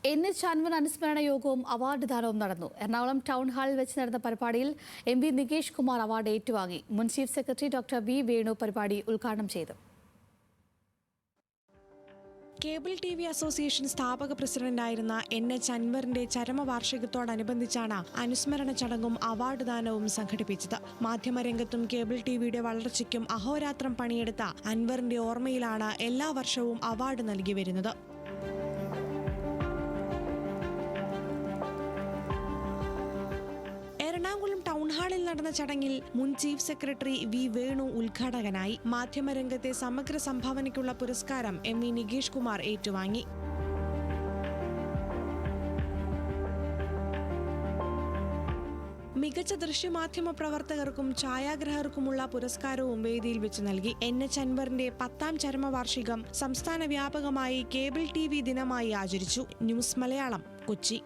NH Anwar അനുസ്മരണ യോഗവും award ദാനവും നടന്നു. എറണാകുളം ടൗൺ ഹാളിൽ വെച്ച് നടന്ന പരിപാടിയിൽ MP നികേഷ് കുമാർ അവാർഡ് ഏറ്റുവാങ്ങി. മുൻ chief secretary doctor V Venu പരിപാടി ഉദ്ഘാടനം ചെയ്തു. കേബിൾ TV അസോസിയേഷൻ സ്ഥാപക പ്രസിഡന്റായിരുന്ന NH അൻവറിന്റെ ചരമവാർഷികത്തോടനുബന്ധിച്ചാണ് അനുസ്മരണ ചടങ്ങും അവാർഡ് ദാനവും സംഘടിപ്പിച്ചത്. മാധ്യമരംഗത്തും കേബിൾ TVയുടെ വളർച്ചയ്ക്കും അഹോരാത്രം പണിയെടുത്ത അൻവറിന്റെ ഓർമ്മയിലാണ് എല്ലാ വർഷവും അവാർഡ് നൽകി വരുന്നത്. എറണാകുളം ടൗൺ ഹാളിൽ നടന്ന ചടങ്ങിൽ മുൻ ചീഫ് സെക്രട്ടറി വി വേണു ഉദ്ഘാടകനായി. മാധ്യമരംഗത്തെ സമഗ്ര സംഭാവനയ്ക്കുള്ള പുരസ്കാരം MP നികേഷ് കുമാർ ഏറ്റുവാങ്ങി. മികച്ച ദൃശ്യമാധ്യമ പ്രവർത്തകർക്കും ഛായാഗ്രാഹകർക്കുമുള്ള പുരസ്കാരവും വേദിയിൽ വെച്ച് നൽകി. NH അൻവറിന്റെ 10ാം ചരമവാർഷികം സംസ്ഥാന വ്യാപകമായി കേബിൾ TV ദിനമായി ആചരിച്ചു. ന്യൂസ് മലയാളം, കൊച്ചി.